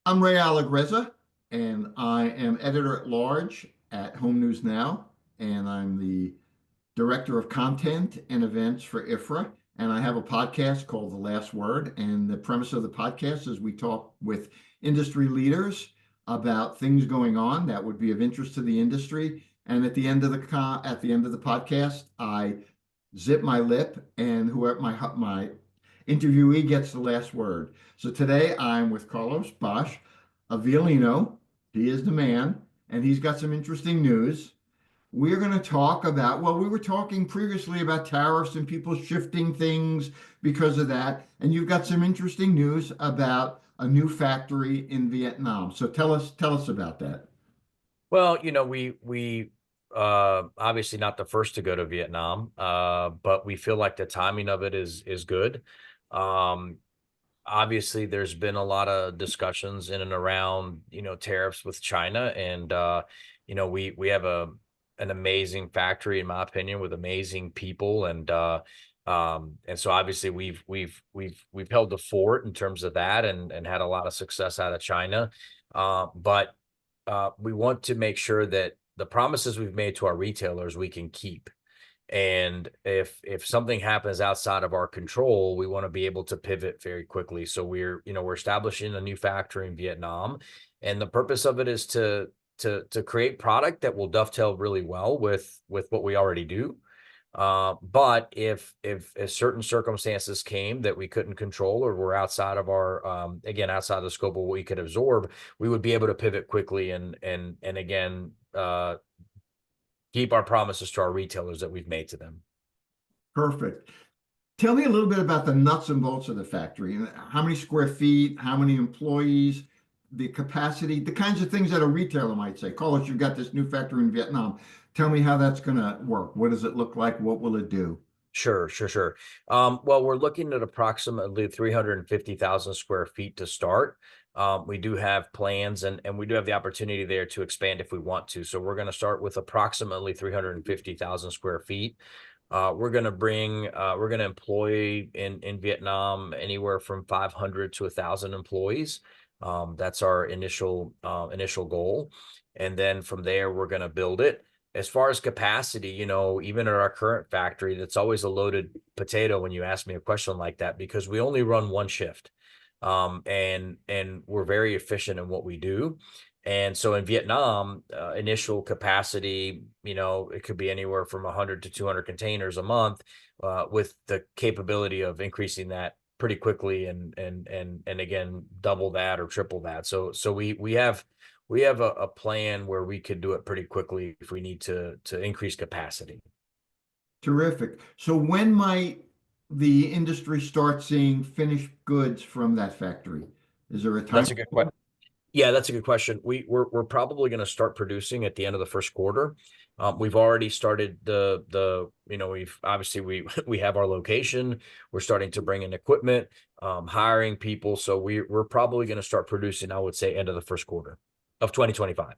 I'm Ray Allegrezza, and I am editor at large at Home News Now, and I'm the director of content and events for IFRA. And I have a podcast called The Last Word. And the premise of the podcast is we talk with industry leaders about things going on that would be of interest to the industry. And at the end of the podcast, I zip my lip, and whoever my interviewee gets the last word. So today I'm with Carlos Bosh of Violino. He is the man, and he's got some interesting news. We're going to talk about, well, we were talking previously about tariffs and people shifting things because of that. And you've got some interesting news about a new factory in Vietnam. So tell us about that. Well, we obviously not the first to go to Vietnam, but we feel like the timing of it is good. Um, Obviously, there's been a lot of discussions in and around tariffs with China, and we have an amazing factory, in my opinion, with amazing people, and so obviously we've held the fort in terms of that, and had a lot of success out of China, but we want to make sure that the promises we've made to our retailers we can keep. And if something happens outside of our control, we want to be able to pivot very quickly. So we're establishing a new factory in Vietnam, and the purpose of it is to create product that will dovetail really well with what we already do. But if certain circumstances came that we couldn't control or were outside of our again outside the scope of what we could absorb, we would be able to pivot quickly and again keep our promises to our retailers that we've made to them. Perfect. Tell me a little bit about the nuts and bolts of the factory. How many square feet, how many employees, the capacity, the kinds of things that a retailer might say. Carlos, you've got this new factory in Vietnam. Tell me how that's going to work. What does it look like? What will it do? Sure. Well, we're looking at approximately 350,000 square feet to start. We do have plans and we do have the opportunity there to expand if we want to. So we're going to start with approximately 350,000 square feet. We're going to employ in Vietnam anywhere from 500 to 1,000 employees. That's our initial goal. And then from there, we're going to build it. As far as capacity, even at our current factory, that's always a loaded potato when you ask me a question like that, because we only run one shift. And we're very efficient in what we do. And so in Vietnam, initial capacity, it could be anywhere from 100 to 200 containers a month, with the capability of increasing that pretty quickly and again double that or triple that. So we have a plan where we could do it pretty quickly if we need to increase capacity. Terrific. So when might the industry start seeing finished goods from that factory? Is there a time? That's a good question. Yeah, that's a good question. We're probably going to start producing at the end of the first quarter. We've already started we've obviously we have our location. We're starting to bring in equipment, hiring people. So we're probably going to start producing, I would say, end of the first quarter of 2025.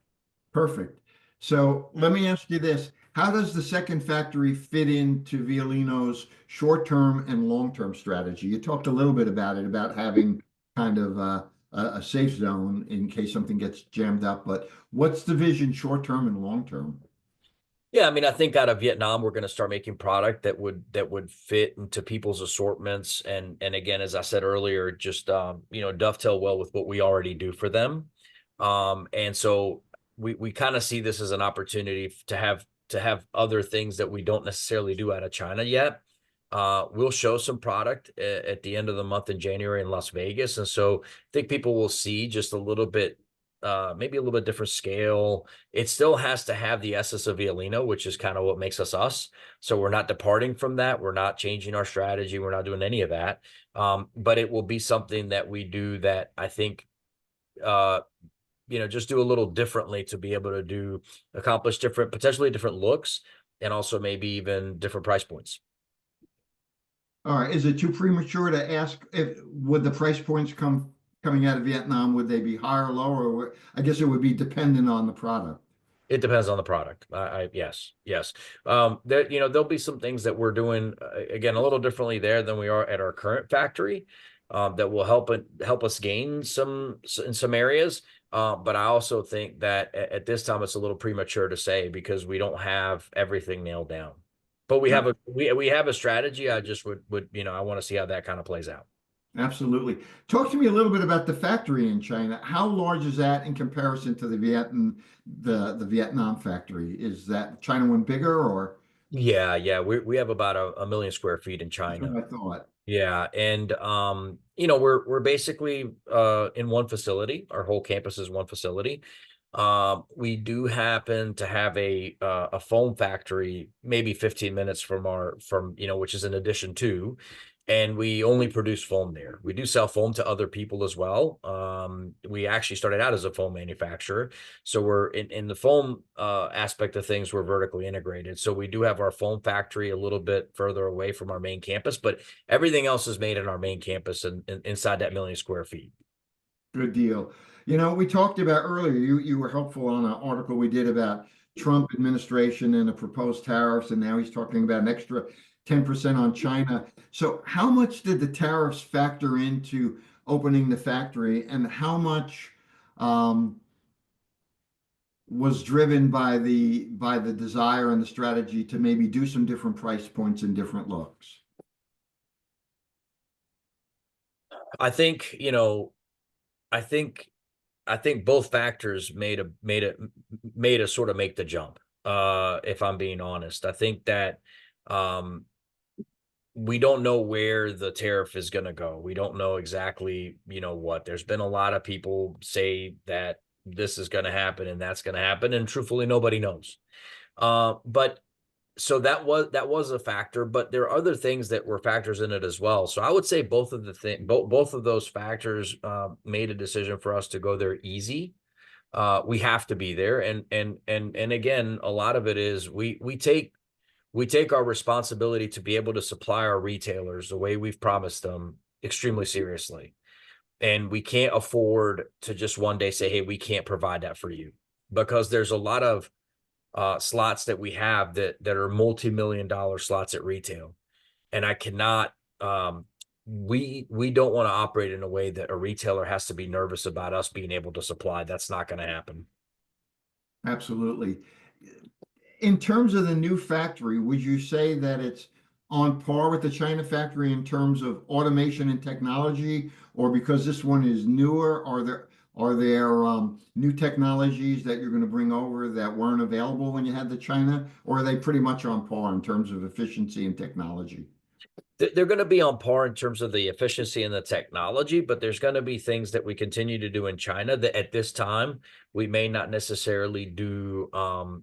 Perfect. So let me ask you this. How does the second factory fit into Violino's short-term and long-term strategy? You talked a little bit about it, about having kind of a safe zone in case something gets jammed up, but what's the vision short-term and long-term? Yeah, I mean, I think out of Vietnam, we're going to start making product that would fit into people's assortments, and again, as I said earlier, just dovetail well with what we already do for them. And so we kind of see this as an opportunity to have other things that we don't necessarily do out of China yet. We'll show some product at the end of the month in January in Las Vegas, and so I think people will see just a little bit, maybe a little bit different scale. It still has to have the essence of Violino, which is kind of what makes us us. So we're not departing from that. We're not changing our strategy. We're not doing any of that. But it will be something that we do that I think, uh, just do a little differently to be able to accomplish potentially different looks, and also maybe even different price points. All right. Is it too premature to ask if would the price points coming out of Vietnam, would they be higher or lower? I guess it would be dependent on the product. It depends on the product. Yes. There'll be some things that we're doing again a little differently there than we are at our current factory. that will help us gain some in some areas. But I also think that at this time it's a little premature to say because we don't have everything nailed down. But we have a strategy. I just would I want to see how that kind of plays out. Absolutely. Talk to me a little bit about the factory in China. How large is that in comparison to the Vietnam factory? Is that China one bigger or? Yeah, we have about a million square feet in That's what China. I thought. Yeah, and we're basically in one facility. Our whole campus is one facility. We do happen to have a foam factory maybe 15 minutes from which is an addition to, and we only produce foam there. We do sell foam to other people as well. We actually started out as a foam manufacturer, so we're in the foam aspect of things, we're vertically integrated. So we do have our foam factory a little bit further away from our main campus, but everything else is made in our main campus and inside that million square feet. Good deal. We talked about earlier, you were helpful on an article we did about Trump administration and the proposed tariffs, and now he's talking about an extra 10% on China. So how much did the tariffs factor into opening the factory, and how much um, was driven by the desire and the strategy to maybe do some different price points and different looks? I think, I think I think both factors made us sort of make the jump. If I'm being honest, I think that um, we don't know where the tariff is going to go. We don't know exactly, what. There's been a lot of people say that this is going to happen and that's going to happen, and truthfully, nobody knows. But so that was a factor, but there are other things that were factors in it as well. So I would say both of those factors made a decision for us to go there easy. We have to be there, and again, a lot of it is we take our responsibility to be able to supply our retailers the way we've promised them extremely seriously, and we can't afford to just one day say, hey, we can't provide that for you, because there's a lot of slots that we have that are multi-million dollar slots at retail, and I cannot. We don't want to operate in a way that a retailer has to be nervous about us being able to supply. That's not going to happen. Absolutely. In terms of the new factory, would you say that it's on par with the China factory in terms of automation and technology, or because this one is newer, are there new technologies that you're going to bring over that weren't available when you had the China, or are they pretty much on par in terms of efficiency and technology? They're going to be on par in terms of the efficiency and the technology, but there's going to be things that we continue to do in China that at this time we may not necessarily do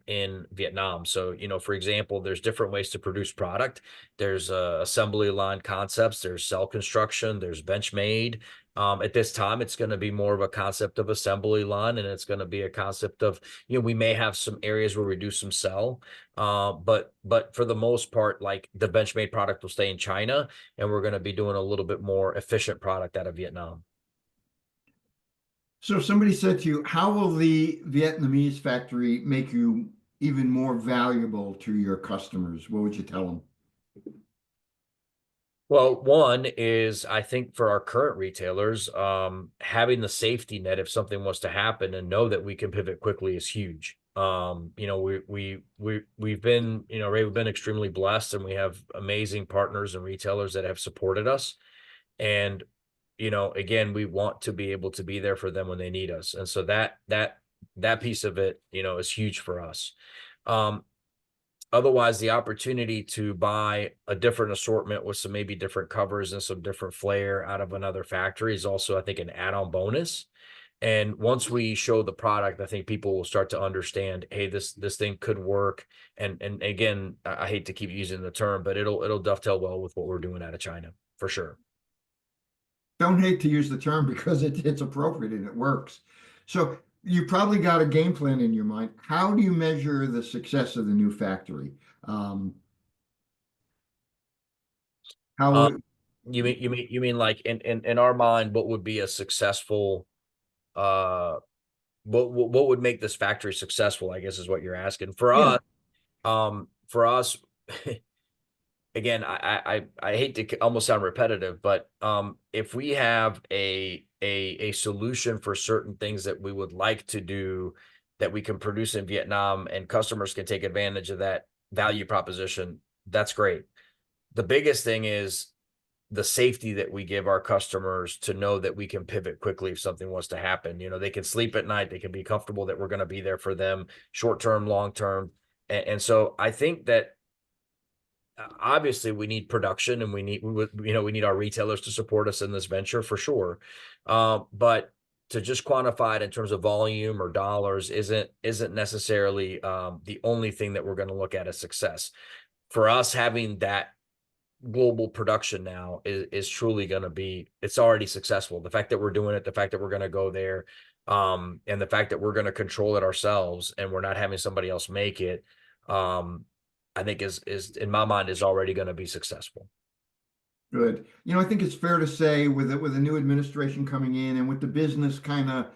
in Vietnam. So, for example, there's different ways to produce product. There's assembly line concepts, there's cell construction, there's bench made. At this time, it's going to be more of a concept of assembly line, and it's going to be a concept of, we may have some areas where we do some cell. But for the most part, like the Benchmade product will stay in China, and we're going to be doing a little bit more efficient product out of Vietnam. So if somebody said to you, how will the Vietnamese factory make you even more valuable to your customers? What would you tell them? Well, one is, I think, for our current retailers, having the safety net if something was to happen and know that we can pivot quickly is huge. We've been, Ray, we've been extremely blessed, and we have amazing partners and retailers that have supported us. And again, we want to be able to be there for them when they need us, and so that piece of it, is huge for us. Um, Otherwise, the opportunity to buy a different assortment with some maybe different covers and some different flair out of another factory is also, I think, an add-on bonus. And once we show the product, I think people will start to understand, hey, this thing could work. And again, I hate to keep using the term, but it'll dovetail well with what we're doing out of China for sure. Don't hate to use the term because it's appropriate and it works. So you probably got a game plan in your mind. How do you measure the success of the new factory? Um, Um, how you mean like in our mind, what would be a successful uh what would make this factory successful, I guess is what you're asking. For Yeah, us, again, I hate to almost sound repetitive, but if we have a solution for certain things that we would like to do that we can produce in Vietnam and customers can take advantage of that value proposition, that's great. The biggest thing is the safety that we give our customers to know that we can pivot quickly if something was to happen. You know, they can sleep at night, they can be comfortable that we're going to be there for them, short term, long term. And so I think that obviously we need production and we need our retailers to support us in this venture for sure. But to just quantify it in terms of volume or dollars isn't necessarily the only thing that we're going to look at as success. For us, having that global production now is truly going to be, it's already successful. The fact that we're doing it, the fact that we're going to go there, and the fact that we're going to control it ourselves and we're not having somebody else make it, I think is in my mind is already going to be successful. Good. I think it's fair to say with a new administration coming in and with the business kind of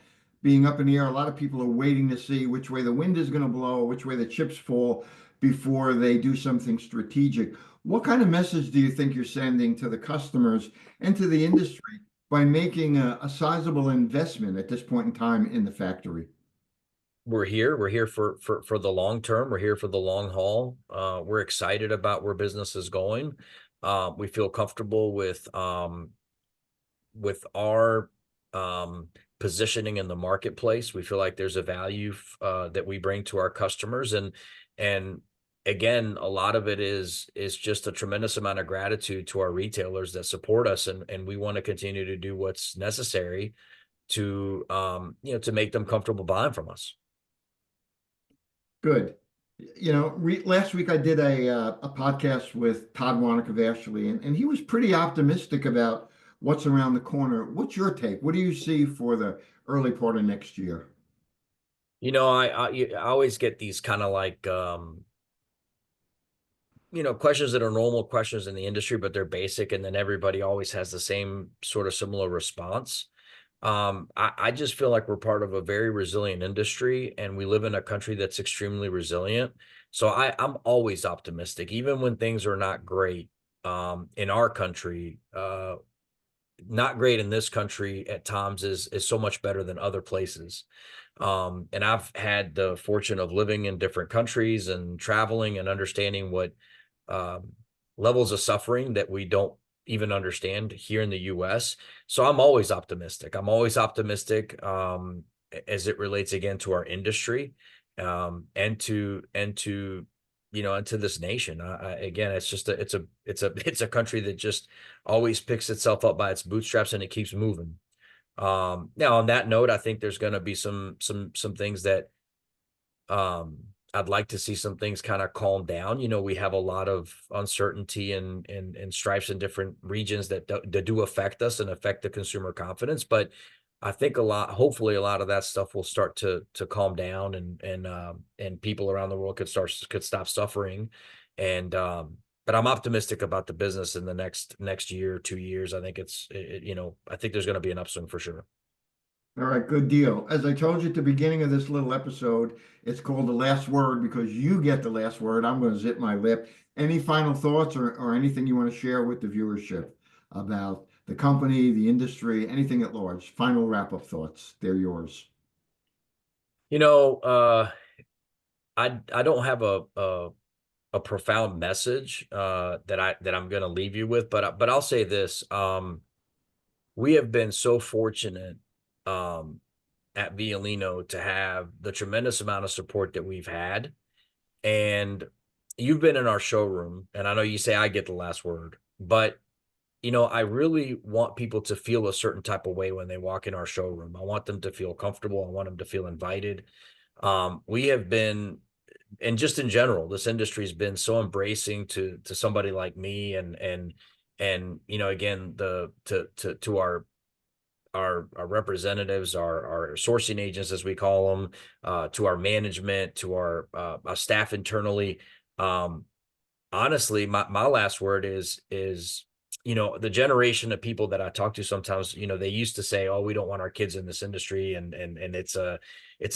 being up in the air, a lot of people are waiting to see which way the wind is going to blow, which way the chips fall before they do something strategic. What kind of message do you think you're sending to the customers and to the industry by making a sizable investment at this point in time in the factory? We're here for the long term. We're here for the long haul. We're excited about where business is going. We feel comfortable with our positioning in the marketplace. We feel like there's a value that we bring to our customers, and again, a lot of it is just a tremendous amount of gratitude to our retailers that support us, and we want to continue to do what's necessary to to make them comfortable buying from us. Good. Last week I did a podcast with Todd Warnick of Ashley, and he was pretty optimistic about what's around the corner. What's your take? What do you see for the early part of next year? I always get these kind of like questions that are normal questions in the industry, but they're basic, and then everybody always has the same sort of similar response. I just feel like we're part of a very resilient industry, and we live in a country that's extremely resilient. So I'm always optimistic, even when things are not great in our country. Not great in this country at times is so much better than other places. And I've had the fortune of living in different countries and traveling and understanding what um, levels of suffering that we don't even understand here in the US. So I'm always optimistic. I'm always optimistic as it relates again to our industry and to this nation. Again, it's just it's a country that just always picks itself up by its bootstraps and it keeps moving. Now on that note, I think there's going to be some things that I'd like to see some things kind of calm down. We have a lot of uncertainty and stripes in different regions that do affect us and affect the consumer confidence. But I think hopefully a lot of that stuff will start to calm down and people around the world could stop suffering. And but I'm optimistic about the business in the next year, 2 years. I think I think there's going to be an upswing for sure. All right, good deal. As I told you at the beginning of this little episode, it's called the last word because you get the last word. I'm going to zip my lip. Any final thoughts or anything you want to share with the viewership about the company, the industry, anything at large? Final wrap-up thoughts. They're yours. You know, I don't have a profound message that I'm going to leave you with, but I'll say this: we have been so fortunate um, at Violino to have the tremendous amount of support that we've had, and you've been in our showroom, and I know you say I get the last word, but I really want people to feel a certain type of way when they walk in our showroom. I want them to feel comfortable. I want them to feel invited. We have been, and just in general, this industry has been so embracing to somebody like me, and again, to our representatives, our sourcing agents, as we call them, to our management, to our staff internally. Honestly, my last word is the generation of people that I talk to sometimes, they used to say, oh, we don't want our kids in this industry, and it's a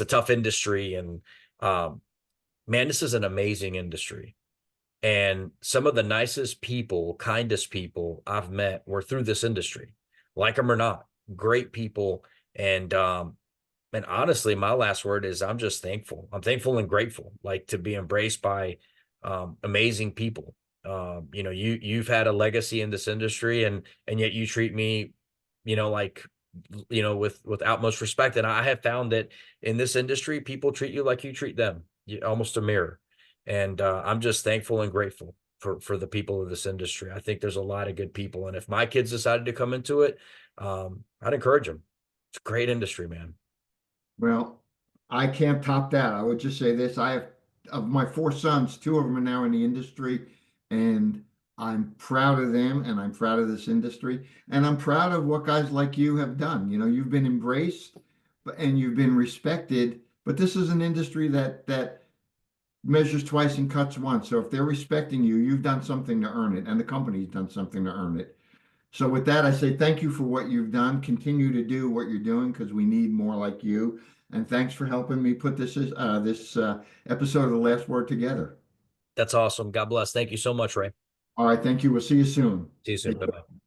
tough industry, and man, this is an amazing industry. And some of the nicest people, kindest people I've met were through this industry, like them or not, great people. And honestly, my last word is I'm just thankful. I'm thankful and grateful, like to be embraced by amazing people. You've had a legacy in this industry, and yet you treat me, like with utmost respect. And I have found that in this industry, people treat you like you treat them, almost a mirror. And I'm just thankful and grateful for the people of this industry. I think there's a lot of good people, and if my kids decided to come into it, I'd encourage them. It's a great industry, man. Well, I can't top that. I would just say this. I have, of my four sons, two of them are now in the industry, and I'm proud of them and I'm proud of this industry. And I'm proud of what guys like you have done. You know, you've been embraced and you've been respected, but this is an industry that measures twice and cuts once. So if they're respecting you, you've done something to earn it, and the company's done something to earn it. So with that, I say thank you for what you've done. Continue to do what you're doing because we need more like you. And thanks for helping me put this episode of The Last Word together. That's awesome. God bless. Thank you so much, Ray. All right, thank you. We'll see you soon. See you soon. Take Bye care. bye.